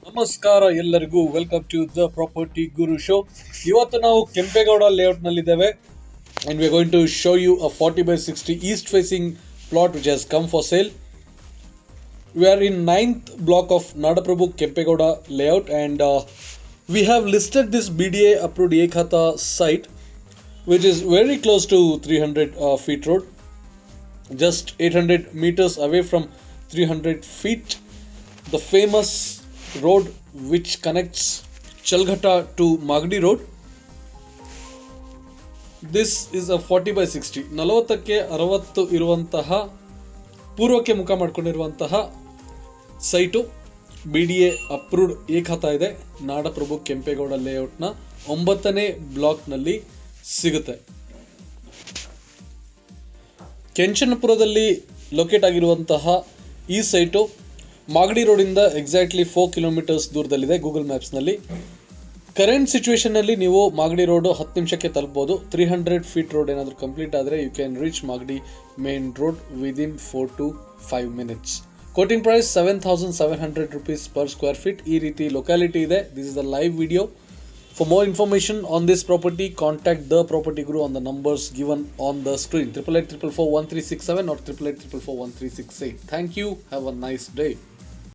ನಮಸ್ಕಾರ ಎಲ್ಲರಿಗೂ welcome to the property Guru show. ಇವತ್ತು ನಾವು ಕೆಂಪೇಗೌಡ ಲೇಔಟ್ನಲ್ಲಿದ್ದೇವೆ and we are going to show you a 40 by 60 east facing plot which has come for sale. We are in 9th block of Nadaprabhu Kempegowda layout and we have listed this BDA approved Ekhata site which is very close to 300 feet road, just 800 meters away from 300 feet. The famous road which connects Chalghata to Magdi road. This is a 40 by 60 40ಕ್ಕೆ 60 ಇರುವಂತಹ ಪೂರ್ವಕ್ಕೆ ಮುಖ ಮಾಡಿಕೊಂಡಿರುವಂತಹ site BDA approved ಏಕಹತ ಇದೆ. ನಾಡಪ್ರಭು ಕೆಂಪೇಗೌಡ ಲೇಔಟ್ನ 9ನೇ ಬ್ಲಾಕ್ನಲ್ಲಿ ಸಿಗುತ್ತೆ. ಕೆಂಚನಪುರದಲ್ಲಿ locate ಆಗಿರುವಂತಹ ಈ site Magadi ರೋಡಿಂದ exactly 4 kilometres ದೂರದಲ್ಲಿದೆ ಗೂಗಲ್ ಮ್ಯಾಪ್ಸ್ನಲ್ಲಿ. ಕರೆಂಟ್ ಸಿಚುವೇಶನಲ್ಲಿ ನೀವು ಮಾಗಡಿ ರೋಡು 10 ನಿಮಿಷಕ್ಕೆ ತಲುಪಬಹುದು. 300 ಫೀಟ್ ರೋಡ್ ಏನಾದರೂ ಕಂಪ್ಲೀಟ್ ಆದರೆ you can reach Magadi main road within 4 to 5 minutes. Quoting price 7,700 rupees per square feet. ಈ ರೀತಿ ಲೊಕ್ಯಾಲಿಟಿ ಇದೆ. This is a live video. For more information on this property, contact the property guru on the numbers given on the screen, 888441 1367 or 888441 1368. Thank you. Have a nice day.